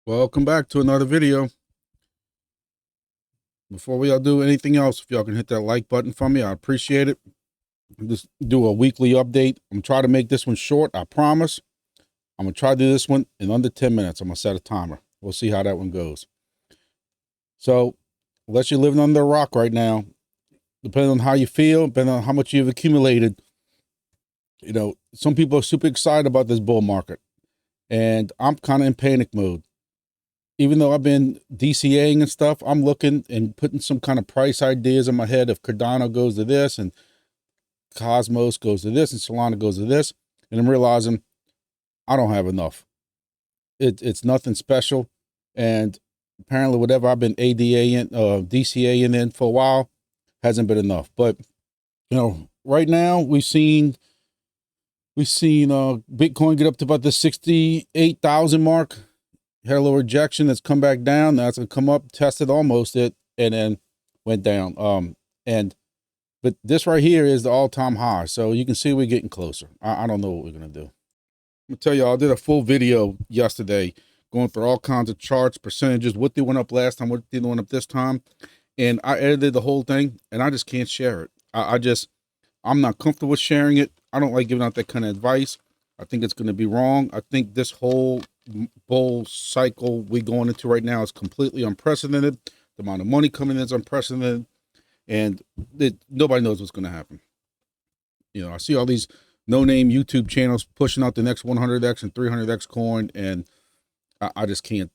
Welcome back to another video. Before we all do anything else, if y'all can hit that like button for me, I appreciate it. Just do a weekly update. I'm gonna try to make this one short, I promise. I'm gonna try to do this one in under 10 minutes. I'm gonna set a timer. We'll see how that one goes. So, unless you're living under a rock right now, depending on how you feel, depending on how much you've accumulated, you know, some people are super excited about this bull market. And I'm kind of in panic mode. Even though I've been DCAing and stuff, I'm looking and putting some kind of price ideas in my head. If Cardano goes to this and Cosmos goes to this and Solana goes to this, and I'm realizing I don't have enough. It's nothing special. And apparently whatever I've been ADAing, DCAing in for a while hasn't been enough. But, you know, right now we've seen Bitcoin get up to about the 68,000 mark. Had a little rejection that's come back down. Now it's gonna come up, tested almost it, and then went down. But this right here is the all-time high. So you can see we're getting closer. I don't know what we're gonna do. I'm gonna tell you, I did a full video yesterday going through all kinds of charts, percentages, what they went up last time, what they went up this time. And I edited the whole thing and I just can't share it. I'm not comfortable with sharing it. I don't like giving out that kind of advice. I think it's gonna be wrong. I think this whole bull cycle we're going into right now is completely unprecedented. The amount of money coming in is unprecedented, and nobody knows what's going to happen. You know, I see all these no-name YouTube channels pushing out the next 100x and 300x coin, and I just can't.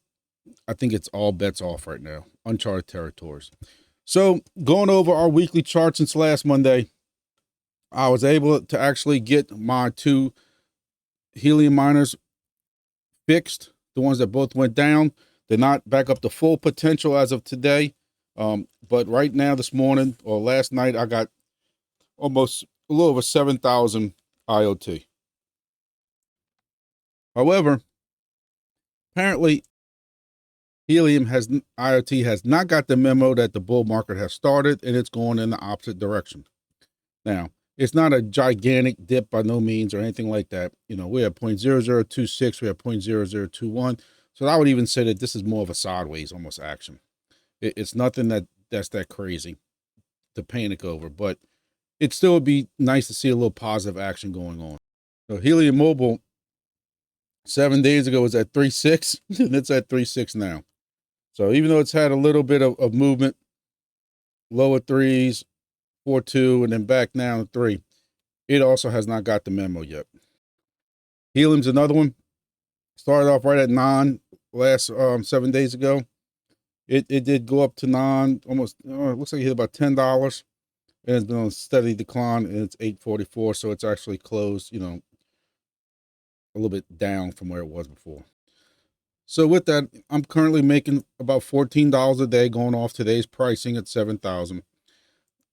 I think it's all bets off right now, uncharted territories. So going over our weekly charts since last Monday, I was able to actually get my two Helium miners fixed, the ones that both went down. They're not back up to full potential as of today. But right now, this morning or last night, I got almost a little over 7,000 IoT. However, apparently Helium IoT has not got the memo that the bull market has started and it's going in the opposite direction. Now, it's not a gigantic dip by no means or anything like that. You know, we have 0.0026, we have 0.0021. So I would even say that this is more of a sideways almost action. It's nothing that's that crazy to panic over, but it still would be nice to see a little positive action going on. So Helium Mobile 7 days ago was at 3.6 and it's at 3.6 now. So even though it's had a little bit of movement, lower threes, 4.2, and then back now to 3. It also has not got the memo yet. Helium's another one. Started off right at 9 last 7 days ago. It did go up to 9, almost. It looks like it hit about $10, and it's been on a steady decline, and it's 8.44. So it's actually closed, you know, a little bit down from where it was before. So with that, I'm currently making about $14 a day, going off today's pricing at 7,000.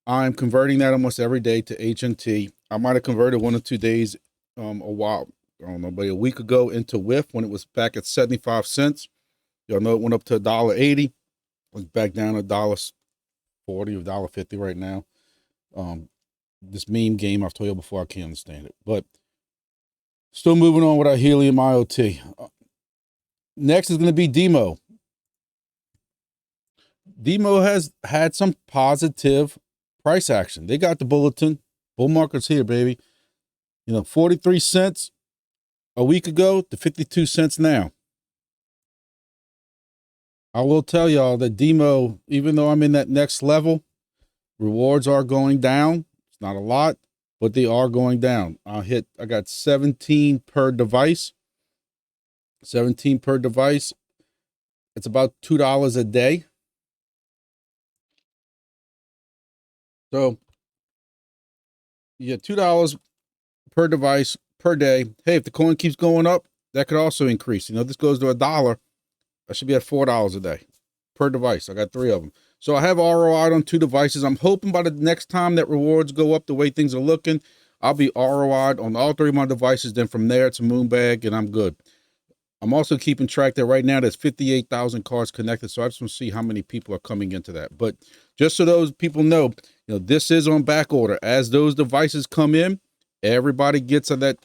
I'm converting that almost every day to HNT. I might have converted 1 or 2 days a while, I don't know, but a week ago into WIF when it was back at 75 cents. Y'all know it went up to $1.80. It's back down to $1.40 or $1.50 right now. This meme game I've told you before, I can't understand it. But still moving on with our Helium IoT. Next is going to be Dimo. Dimo has had some positive price action. They got the bulletin. Bull market's here, baby. You know, 43 cents a week ago to 52 cents now. I will tell y'all that Dimo, even though I'm in that next level, rewards are going down. It's not a lot, but they are going down. I got 17 per device. 17 per device. It's about $2 a day. So you get $2 per device per day. Hey, if the coin keeps going up, that could also increase. You know, this goes to $1. I should be at $4 a day per device. I got 3 of them. So I have ROI on 2 devices. I'm hoping by the next time that rewards go up the way things are looking, I'll be ROI'd on all 3 of my devices. Then from there, it's a moonbag and I'm good. I'm also keeping track that right now there's 58,000 cards connected. So I just want to see how many people are coming into that. But just so those people know, you know, this is on back order. As those devices come in, everybody gets a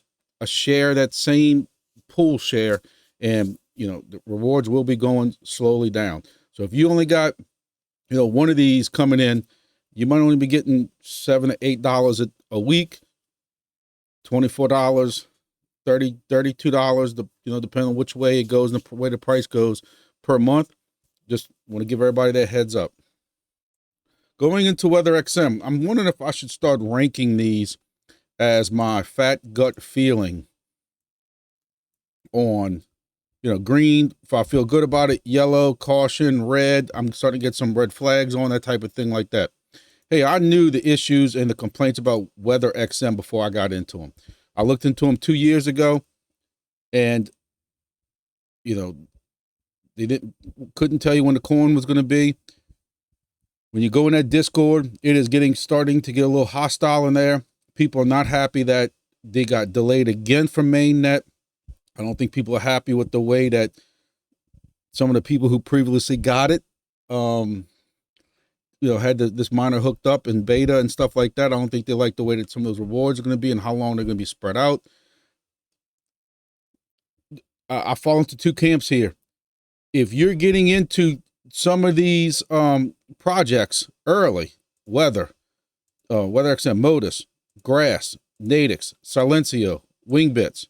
share, that same pool share. And the rewards will be going slowly down. So if you only got, one of these coming in, you might only be getting $7 to $8 a week, $24, $32, depending on which way it goes and the way the price goes per month. Just want to give everybody that heads up. Going into WeatherXM, I'm wondering if I should start ranking these as my fat gut feeling on, green, if I feel good about it, yellow, caution, red, I'm starting to get some red flags on, that type of thing like that. Hey, I knew the issues and the complaints about WeatherXM before I got into them. I looked into them 2 years ago, and, they couldn't tell you when the coin was going to be. When you go in that Discord, it is starting to get a little hostile in there. People are not happy that they got delayed again from mainnet. I don't think people are happy with the way that some of the people who previously got it, had this miner hooked up in beta and stuff like that. I don't think they like the way that some of those rewards are going to be and how long they're going to be spread out. I fall into two camps here. If you're getting into some of these projects early, WeatherXM, Modus, Grass, Natix, Silencio, Wingbits,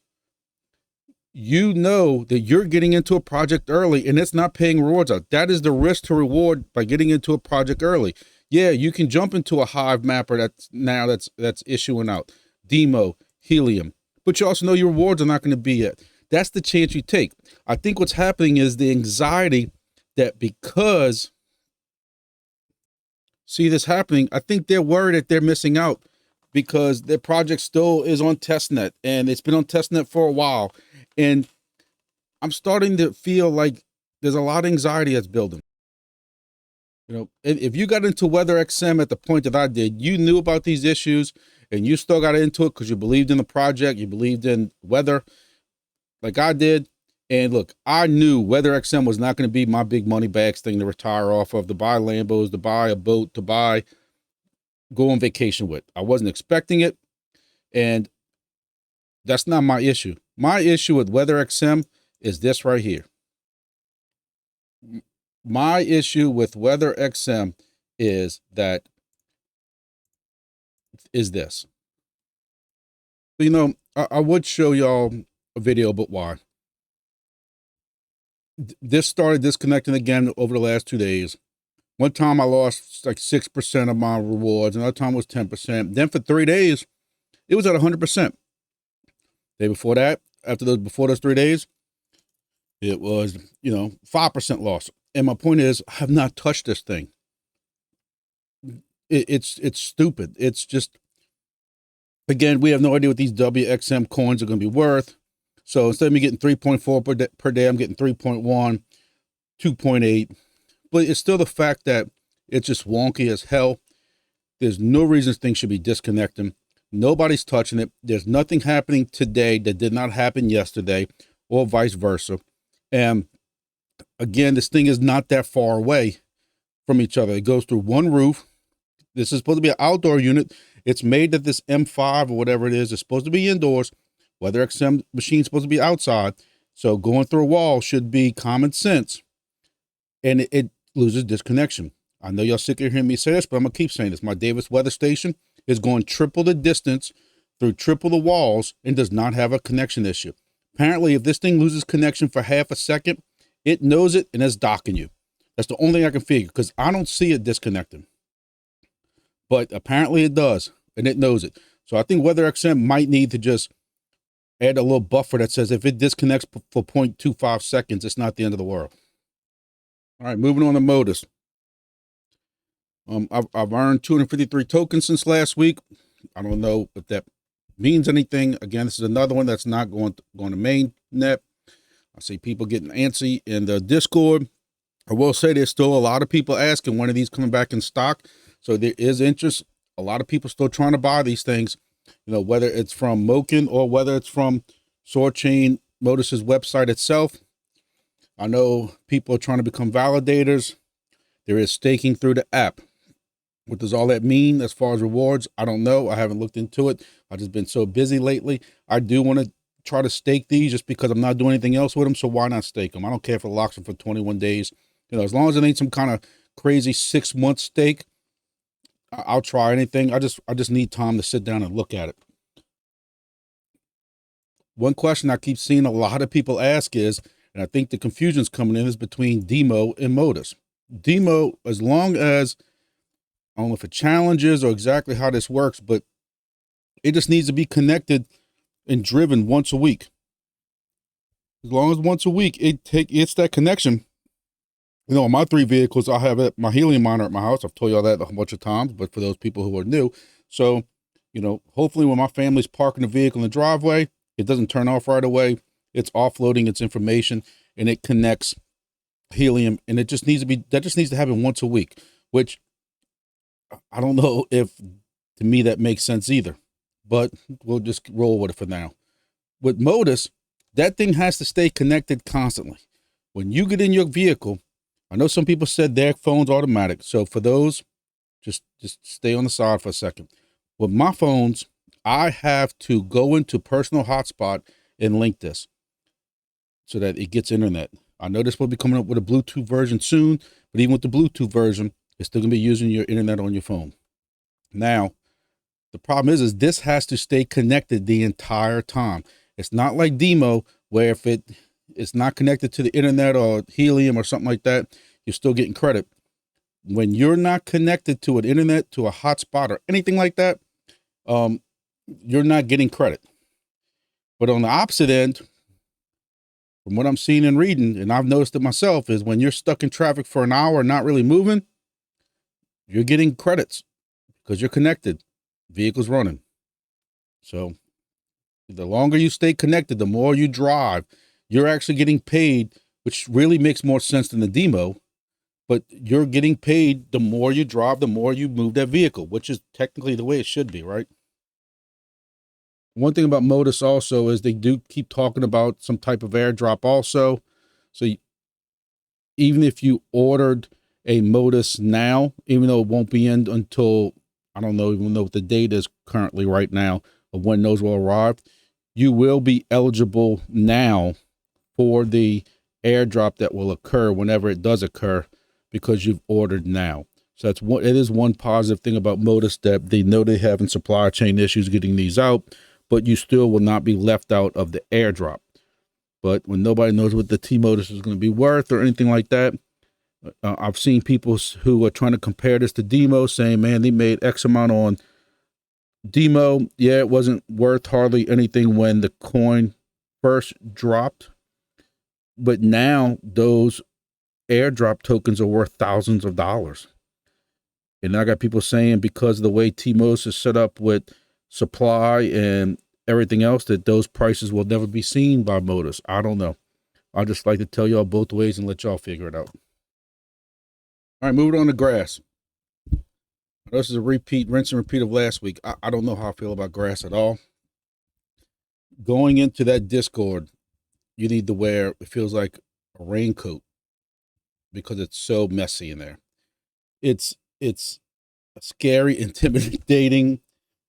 you know that you're getting into a project early and it's not paying rewards out. That is the risk to reward by getting into a project early. Yeah, you can jump into a Hivemapper that's issuing out, Dimo, Helium, but you also know your rewards are not going to be it. That's the chance you take. I think what's happening is the anxiety that because see this happening, I think they're worried that they're missing out because their project still is on testnet and it's been on testnet for a while. And I'm starting to feel like there's a lot of anxiety that's building. If you got into WeatherXM at the point that I did, you knew about these issues and you still got into it because you believed in the project, you believed in weather like I did. And look, I knew WeatherXM was not going to be my big money bags thing to retire off of, to buy Lambos, to buy a boat, to go on vacation with. I wasn't expecting it. And that's not my issue. My issue with WeatherXM is this right here. My issue with WeatherXM is this. I would show y'all a video, but why? This started disconnecting again over the last 2 days. One time I lost like 6% of my rewards. Another time was 10%. Then for 3 days, it was at 100%. Day before that, before those 3 days, it was, 5% loss. And my point is, I have not touched this thing. It's stupid. It's just, again, we have no idea what these WXM coins are going to be worth. So instead of me getting 3.4 per day, I'm getting 3.1, 2.8. But it's still the fact that it's just wonky as hell. There's no reason things should be disconnecting. Nobody's touching it. There's nothing happening today that did not happen yesterday or vice versa. And again, this thing is not that far away from each other. It goes through one roof. This is supposed to be an outdoor unit. It's made that this M5 or whatever it is supposed to be indoors. WeatherXM machine is supposed to be outside. So going through a wall should be common sense. And it loses disconnection. I know y'all sick of hearing me say this, but I'm going to keep saying this. My Davis weather station is going triple the distance through triple the walls and does not have a connection issue. Apparently, if this thing loses connection for half a second, it knows it and it's docking you. That's the only thing I can figure because I don't see it disconnecting. But apparently it does, and it knows it. So I think WeatherXM might need to just add a little buffer that says if it disconnects for 0.25 seconds, it's not the end of the world. All right, moving on to Modus. I've earned 253 tokens since last week. I don't know if that means anything. Again, this is another one that's not going to mainnet. I see people getting antsy in the Discord. I will say there's still a lot of people asking when are these coming back in stock. So there is interest. A lot of people still trying to buy these things, whether it's from Moken or whether it's from SwordChain Modus's website itself. I know people are trying to become validators. There is staking through the app. What does all that mean as far as rewards? I don't know. I haven't looked into it. I've just been so busy lately. I do want to try to stake these just because I'm not doing anything else with them. So why not stake them? I don't care if it locks them for 21 days. You know, as long as it ain't some kind of crazy 6-month stake, I'll try anything. I just need time to sit down and look at it. One question I keep seeing a lot of people ask is, and I think the confusion's coming in, is between Dimo and Modus. Dimo, as long as, I don't know if it challenges or exactly how this works, but it just needs to be connected and driven once a week. As long as once a week, it's that connection. You know, on my 3 vehicles, I have my Helium monitor at my house. I've told y'all that a bunch of times, but for those people who are new. So, you know, hopefully when my family's parking the vehicle in the driveway, it doesn't turn off right away. It's offloading its information and it connects Helium, and it just needs to happen once a week, which I don't know if to me that makes sense either, but we'll just roll with it for now. With Modus, that thing has to stay connected constantly. When you get in your vehicle, I know some people said their phone's automatic. So for those, just stay on the side for a second. With my phones, I have to go into personal hotspot and link this so that it gets internet. I know this will be coming up with a Bluetooth version soon, but even with the Bluetooth version, it's still gonna be using your internet on your phone. Now, the problem is this has to stay connected the entire time. It's not like Dimo, where if it's not connected to the internet or Helium or something like that, you're still getting credit. When you're not connected to an internet, to a hotspot or anything like that, you're not getting credit. But on the opposite end, from what I'm seeing and reading, and I've noticed it myself, is when you're stuck in traffic for an hour and not really moving, you're getting credits because you're connected. Vehicle's running. So the longer you stay connected, the more you drive, you're actually getting paid, which really makes more sense than the Demo. But you're getting paid the more you drive, the more you move that vehicle, which is technically the way it should be, right? One thing about Modus also is they do keep talking about some type of airdrop also. So even if you ordered a Modus now, even though it won't be in until, I don't know, even know what the date is currently right now of when those will arrive, you will be eligible now for the airdrop that will occur whenever it does occur because you've ordered now. So it is one positive thing about Modus, that they know they're having supply chain issues getting these out, but you still will not be left out of the airdrop. But when nobody knows what the T-Modus is going to be worth or anything like that, I've seen people who are trying to compare this to Demo saying, man, they made X amount on Demo. Yeah, it wasn't worth hardly anything when the coin first dropped. But now those airdrop tokens are worth thousands of dollars. And I got people saying because of the way T-Modus is set up with supply and everything else, that those prices will never be seen by Modus. I don't know. I just like to tell y'all both ways and let y'all figure it out. All right, moving on to grass. This is a rinse and repeat of last week. I don't know how I feel about grass at all. Going into that Discord, you need to wear, it feels like a raincoat because it's so messy in there. It's a scary, intimidating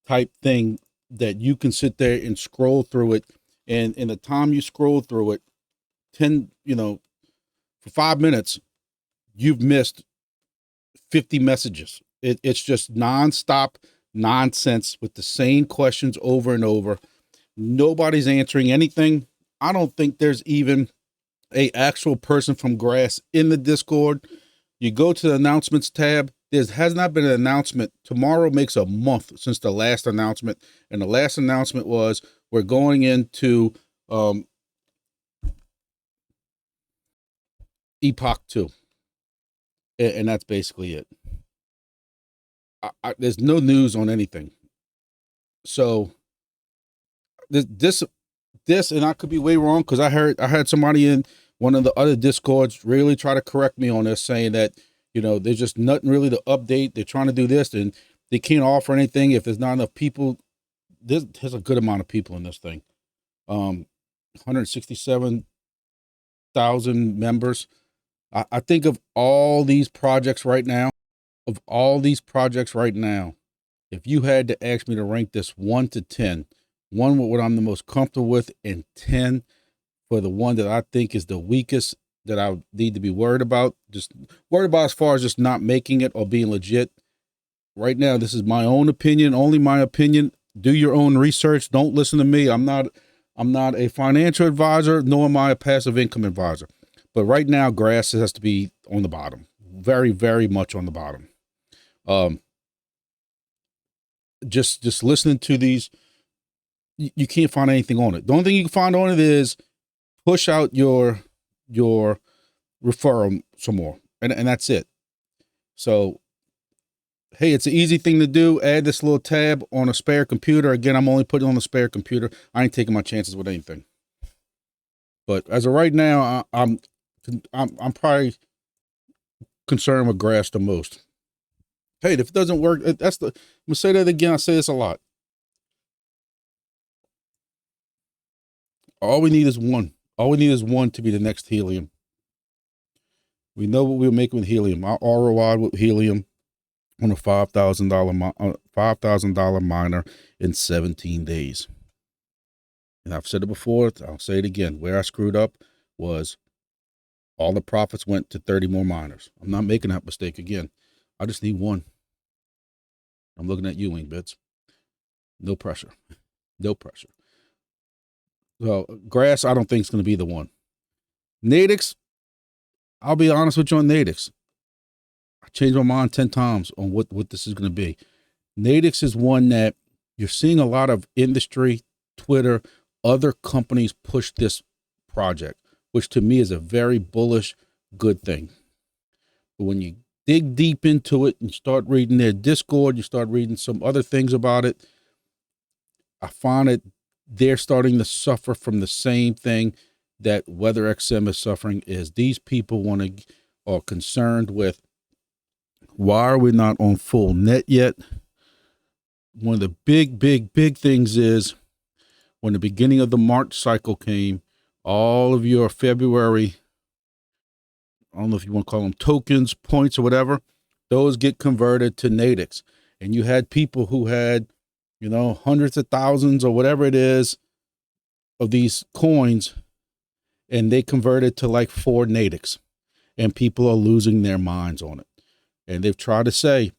type thing that you can sit there and scroll through it. And in the time you scroll through it, for 5 minutes, you've missed 50 messages. It's just nonstop nonsense with the same questions over and over. Nobody's answering anything. I don't think there's even a actual person from grass in the Discord. You go to the announcements tab. There has not been an announcement. Tomorrow makes a month since the last announcement. And the last announcement was we're going into Epoch 2. And that's basically it. There's no news on anything. So this, and I could be way wrong, because I had somebody in one of the other Discords really try to correct me on this, saying that, there's just nothing really to update. They're trying to do this and they can't offer anything if there's not enough people. There's a good amount of people in this thing. 167,000 members. I think of all these projects right now, if you had to ask me to rank this 1 to 10, 1 what I'm the most comfortable with, and 10 for the one that I think is the weakest that I need to be worried about. Just worried about as far as just not making it or being legit. Right now, this is my own opinion, only my opinion. Do your own research. Don't listen to me. I'm not a financial advisor, nor am I a passive income advisor. But right now, grass has to be on the bottom. Very, very much on the bottom. Just listening to these, you can't find anything on it. The only thing you can find on it is push out your referral some more, and that's it. So, hey, it's an easy thing to do. Add this little tab on a spare computer. Again, I'm only putting it on the spare computer. I ain't taking my chances with anything. But as of right now, I'm probably concerned with grass the most. Hey, if it doesn't work, I'm gonna say that again. I say this a lot. All we need is one. All we need is one to be the next Helium. We know what we'll make with Helium. Our ROI with Helium on a $5,000 miner in 17 days. And I've said it before, I'll say it again. Where I screwed up was all the profits went to 30 more miners. I'm not making that mistake again. I just need one. I'm looking at you, Wingbits. No pressure. No pressure. So grass, I don't think it's going to be the one. Natix, I'll be honest with you on Natix. I changed my mind 10 times on what this is going to be. Natix is one that you're seeing a lot of industry, Twitter, other companies push this project, which to me is a very bullish, good thing. But when you dig deep into it and start reading their Discord, you start reading some other things about it, I find it they're starting to suffer from the same thing that WeatherXM is suffering. Is these people are concerned with, why are we not on full net yet? One of the big things is when the beginning of the March cycle came, all of your February, I don't know if you want to call them tokens, points, or whatever, those get converted to Natix. And you had people who had, hundreds of thousands or whatever it is of these coins, and they converted to like 4 Natix, and people are losing their minds on it. And they've tried to say,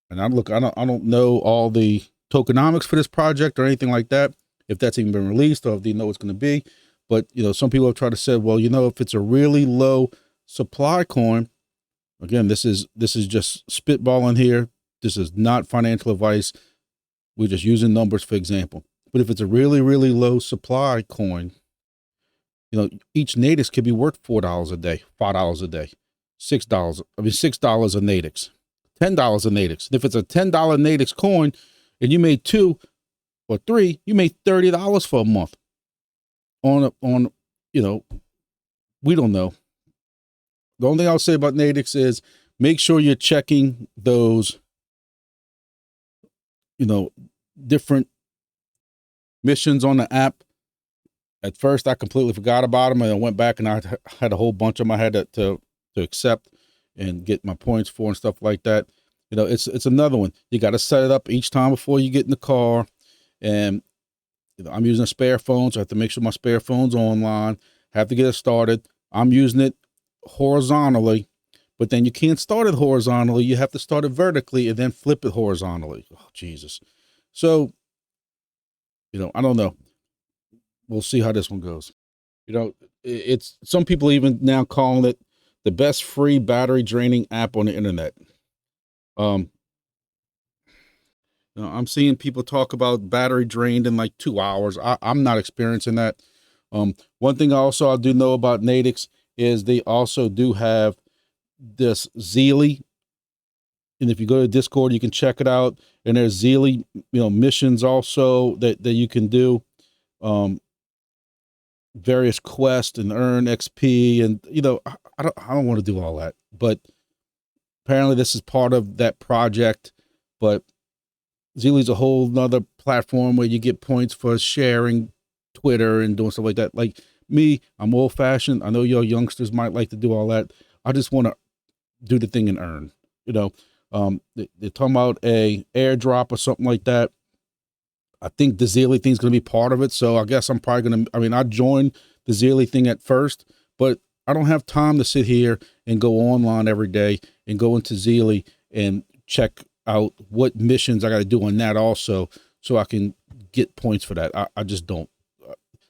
and I don't know all the tokenomics for this project or anything like that, if that's even been released or if they know it's going to be. But, some people have tried to say, well, if it's a really low supply coin, again, this is just spitballing here. This is not financial advice. We're just using numbers for example. But if it's a really, really low supply coin, each Natix could be worth $4 a day, $5 a day, $6. $6 a Natix, $10 a Natix. And if it's a $10 Natix coin and you made 2 or 3, you made $30 for a month on, we don't know. The only thing I'll say about Natix is make sure you're checking those, different missions on the app. At first, I completely forgot about them, and I went back and I had a whole bunch of them I had to accept and get my points for and stuff like that. It's another one. You got to set it up each time before you get in the car. And I'm using a spare phone, so I have to make sure my spare phone's online. Have to get it started. I'm using it horizontally, but then you can't start it horizontally. You have to start it vertically and then flip it horizontally. Oh, Jesus. So, I don't know. We'll see how this one goes. It's some people even now calling it the best free battery draining app on the internet. I'm seeing people talk about battery drained in like 2 hours. I'm not experiencing that. One thing I do know about Natix is they also do have this Zeely. And if you go to Discord, you can check it out. And there's Zeely, missions also that you can do. Various quests and earn XP, and I don't want to do all that, but apparently this is part of that project. But Zeely's a whole nother platform where you get points for sharing Twitter and doing stuff like that. Like me, I'm old fashioned. I know your youngsters might like to do all that. I just want to do the thing and earn. They're talking about a airdrop or something like that. I think the Zealy thing's going to be part of it. So I guess I'm probably going to, I mean, I joined the Zealy thing at first, but I don't have time to sit here and go online every day and go into Zealy and check out what missions I got to do on that also, so I can get points for that. I just don't.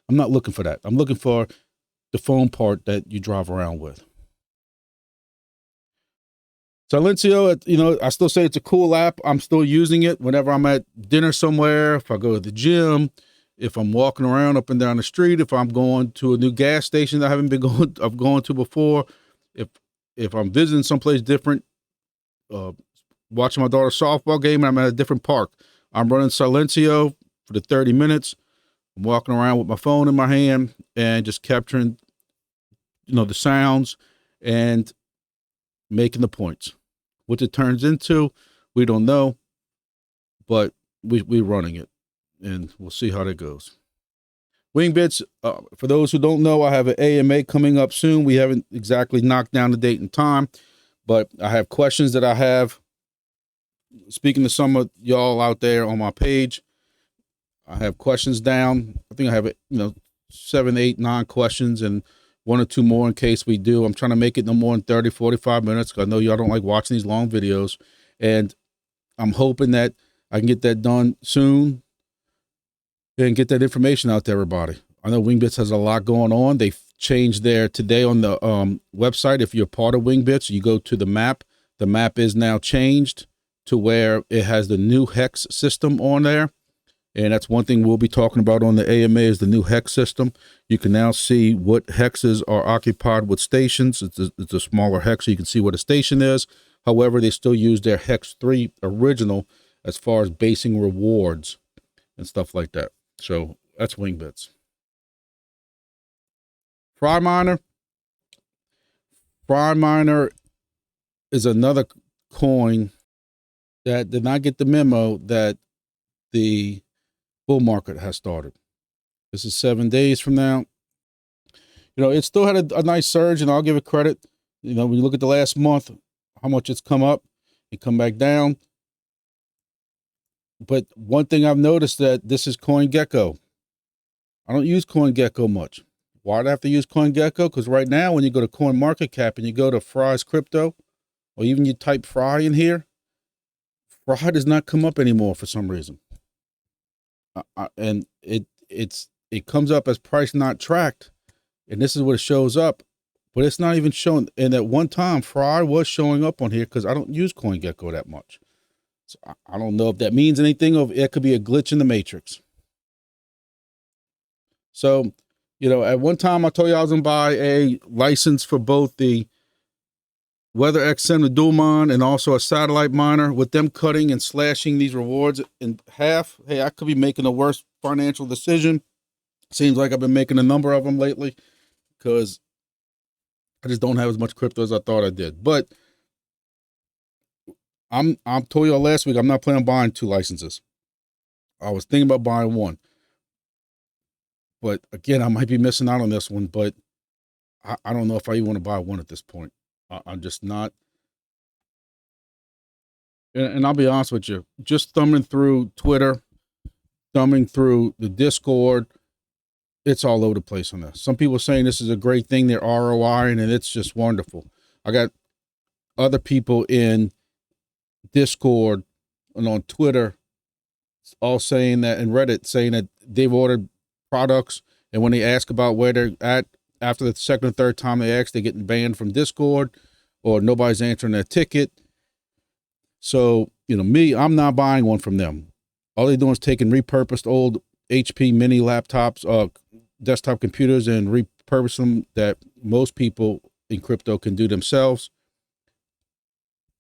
I'm not looking for that. I'm looking for the phone part that you drive around with. Silencio, you know, I still say it's a cool app. I'm still using it whenever I'm at dinner somewhere, if I go to the gym, if I'm walking around up and down the street, if I'm going to a new gas station that I haven't been going to before, if I'm visiting someplace different, watching my daughter's softball game and I'm at a different park, I'm running Silencio for the 30 minutes. I'm walking around with my phone in my hand and just capturing, you know, the sounds and making the points. What it turns into, we don't know, but we're running it, and we'll see how that goes. Wingbits, for those who don't know, I have an AMA coming up soon. We haven't exactly knocked down the date and time, but I have questions that I have. Speaking to some of y'all out there on my page, I have questions down. I think I have, 7, 8, 9 questions, and 1 or 2 more in case we do. I'm trying to make it no more than 30, 45 minutes, because I know y'all don't like watching these long videos. And I'm hoping that I can get that done soon and get that information out to everybody. I know Wingbits has a lot going on. They've changed their today on the website. If you're part of Wingbits, you go to the map. The map is now changed to where it has the new hex system on there. And that's one thing we'll be talking about on the AMA is the new hex system. You can now see what hexes are occupied with stations. It's a smaller hex, so you can see what a station is. However, they still use their hex 3 original as far as basing rewards and stuff like that. So that's Wingbits. Fry Miner. Fry Miner is another coin that did not get the memo that the bull market has started. This is 7 days from now. It still had a nice surge, and I'll give it credit. When you look at the last month, how much it's come up and come back down. But one thing I've noticed that this is CoinGecko. I don't use CoinGecko much. Why do I have to use CoinGecko? Because right now, when you go to CoinMarketCap and you go to Fry's Crypto, or even you type Fry in here, Fry does not come up anymore for some reason. And it comes up as price not tracked, and this is what it shows up, but it's not even showing. And at one time, Fry was showing up on here because I don't use CoinGecko that much. So I don't know if that means anything, or if it could be a glitch in the matrix. So, at one time I told you I was gonna buy a license for both the WeatherXM, the dual mine, and also a satellite miner. With them cutting and slashing these rewards in half, hey, I could be making a worse financial decision. Seems like I've been making a number of them lately because I just don't have as much crypto as I thought I did. But I told y'all last week I'm not planning on buying 2 licenses. I was thinking about buying 1. But again, I might be missing out on this one, but I don't know if I even want to buy 1 at this point. I'm just not. And I'll be honest with you, just thumbing through Twitter, thumbing through the Discord, it's all over the place on this. Some people are saying this is a great thing, they're ROI, and it's just wonderful. I got other people in Discord and on Twitter all saying that, and Reddit saying that they've ordered products, and when they ask about where they're at, after the second or third time they ask, they're getting banned from Discord, or nobody's answering their ticket. So, me, I'm not buying one from them. All they're doing is taking repurposed old HP mini laptops, desktop computers, and repurpose them that most people in crypto can do themselves.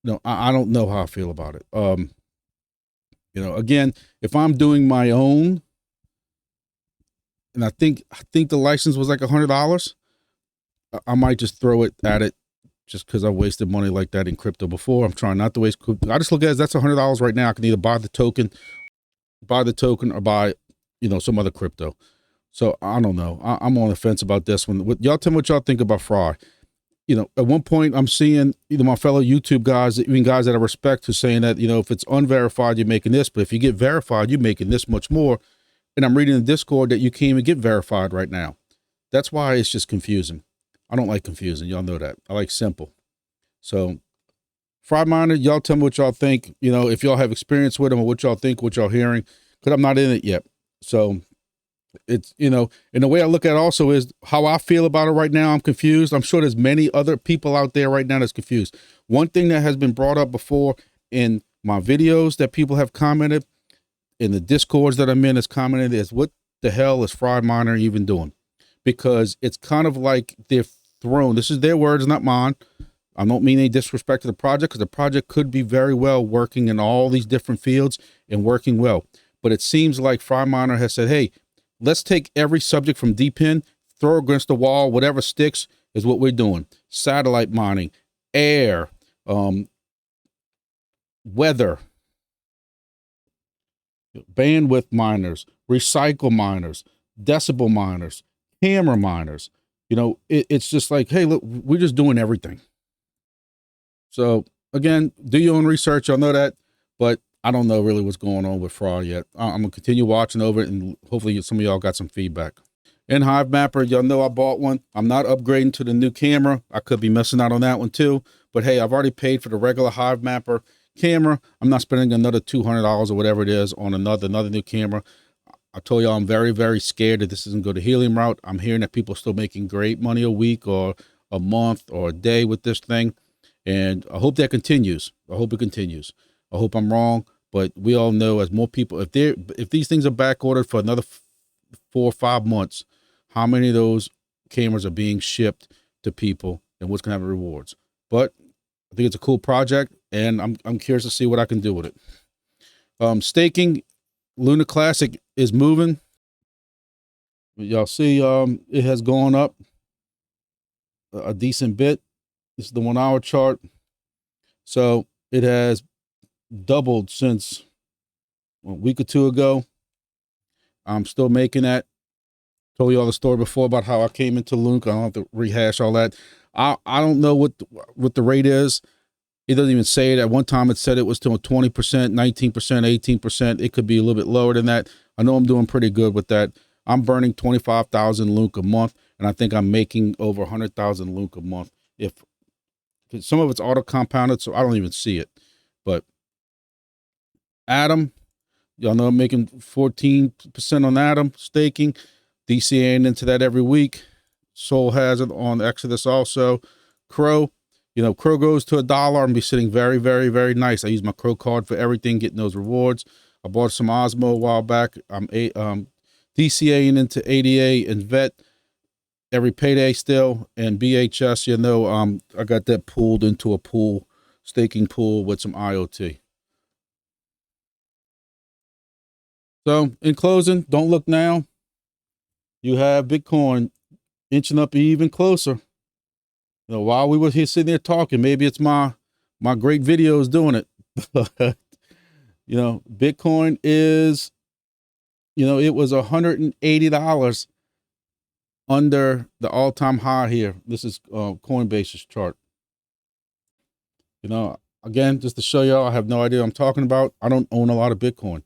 No, I don't know how I feel about it. Again, if I'm doing my own, and I think the license was like $100, I might just throw it at it just because I wasted money like that in crypto before. I'm trying not to waste. I just look at it as that's $100 right now. I can either buy the token or buy, some other crypto. So I don't know. I'm on the fence about this one. Y'all tell me what y'all think about Fry. at one point I'm seeing my fellow YouTube guys, even guys that I respect, who's saying that, if it's unverified, you're making this, but if you get verified, you're making this much more. And I'm reading in Discord that you can't even get verified right now. That's why it's just confusing. I don't like confusing. Y'all know that. I like simple. So FriMiner, y'all tell me what y'all think, if y'all have experience with them or what y'all think, what y'all hearing, because I'm not in it yet. So it's, and the way I look at it also is how I feel about it right now. I'm confused. I'm sure there's many other people out there right now that's confused. One thing that has been brought up before in my videos that people have commented, in the Discords that I'm in, is commented, is what the hell is FriMiner even doing? Because it's kind of like they're thrown. This is their words, not mine. I don't mean any disrespect to the project, because the project could be very well working in all these different fields and working well. But it seems like FriMiner has said, hey, let's take every subject from deep in, throw against the wall, whatever sticks is what we're doing. Satellite mining, air, weather, bandwidth miners, recycle miners, decibel miners, camera miners. It's just like, hey, look, we're just doing everything. So again, do your own research. Y'all know that, but I don't know really what's going on with fraud yet. I'm gonna continue watching over it, and hopefully some of y'all got some feedback. In Hivemapper, y'all know I bought one. I'm not upgrading to the new camera. I could be missing out on that one too, but hey, I've already paid for the regular Hivemapper camera. I'm not spending another $200 or whatever it is on another new camera. I told y'all I'm very, very scared that this isn't go the helium route. I'm hearing that people are still making great money a week or a month or a day with this thing. And I hope that continues. I hope it continues. I hope I'm wrong, but we all know, as more people, if these things are back ordered for another 4 or 5 months, how many of those cameras are being shipped to people and what's going to have rewards? But I think it's a cool project, and I'm curious to see what I can do with it. Staking, Luna Classic is moving. Y'all see, it has gone up a decent bit. This is the 1 hour chart. So it has doubled since a week or two ago. I'm still making that. Told you all the story before about how I came into Luna. I don't have to rehash all that. I don't know what the rate is. It doesn't even say it. At one time it said it was to 20%, 19%, 18%. It could be a little bit lower than that. I know I'm doing pretty good with that. I'm burning 25,000 Lunk a month, and I think I'm making over 100,000 Lunk a month. If some of it's auto compounded, so I don't even see it. But Atom, y'all know I'm making 14% on Atom staking, DCAing into that every week. Soul Hazard on Exodus also. Crow, Crow goes to $1 and be sitting very, very, very nice. I use my Crow card for everything, getting those rewards. I bought some Osmo a while back. I'm DCAing into ADA and Vet every payday still, and BHS, I got that pooled into a pool, staking pool with some IoT. So in closing, don't look now. You have Bitcoin inching up even closer. While we were here sitting there talking, maybe it's my great videos doing it. Bitcoin is, it was $180 under the all-time high here. This is Coinbase's chart. Again, just to show y'all, I have no idea what I'm talking about. I don't own a lot of Bitcoin.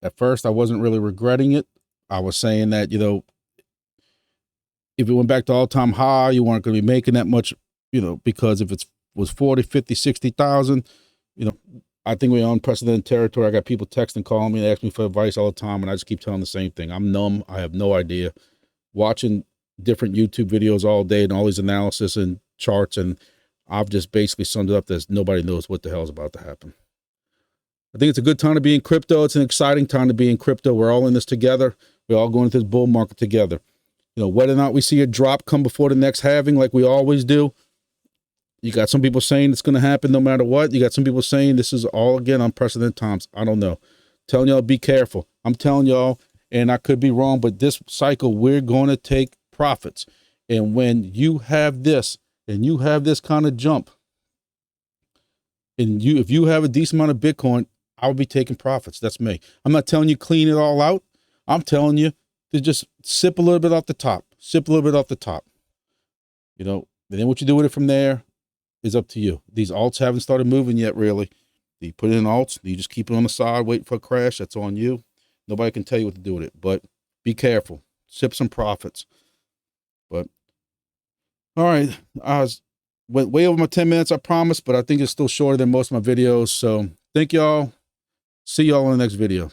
At first, I wasn't really regretting it. I was saying that, if it went back to all-time high, you weren't going to be making that much, because if it was 40, 50, 60,000, I think we're in unprecedented territory. I got people texting, calling me, and asking me for advice all the time, and I just keep telling the same thing. I'm numb. I have no idea. Watching different YouTube videos all day and all these analysis and charts, and I've just basically summed it up as nobody knows what the hell is about to happen. I think it's a good time to be in crypto. It's an exciting time to be in crypto. We're all in this together. We're all going into this bull market together. Whether or not we see a drop come before the next halving, like we always do, you got some people saying it's going to happen no matter what. You got some people saying this is all, again, unprecedented times. I don't know. Telling y'all, be careful. I'm telling y'all, and I could be wrong, but this cycle, we're going to take profits. And when you have this, and you have this kind of jump, and if you have a decent amount of Bitcoin, I'll be taking profits. That's me. I'm not telling you clean it all out. I'm telling you to just sip a little bit off the top. Sip a little bit off the top. You know, and then what you do with it from there is up to you. These alts haven't started moving yet, really. You put in alts, you just keep it on the side, wait for a crash. That's on you. Nobody can tell you what to do with it, but be careful. Sip some profits. But all right, I went way over my 10 minutes, I promise, but I think it's still shorter than most of my videos. So thank y'all. See y'all in the next video.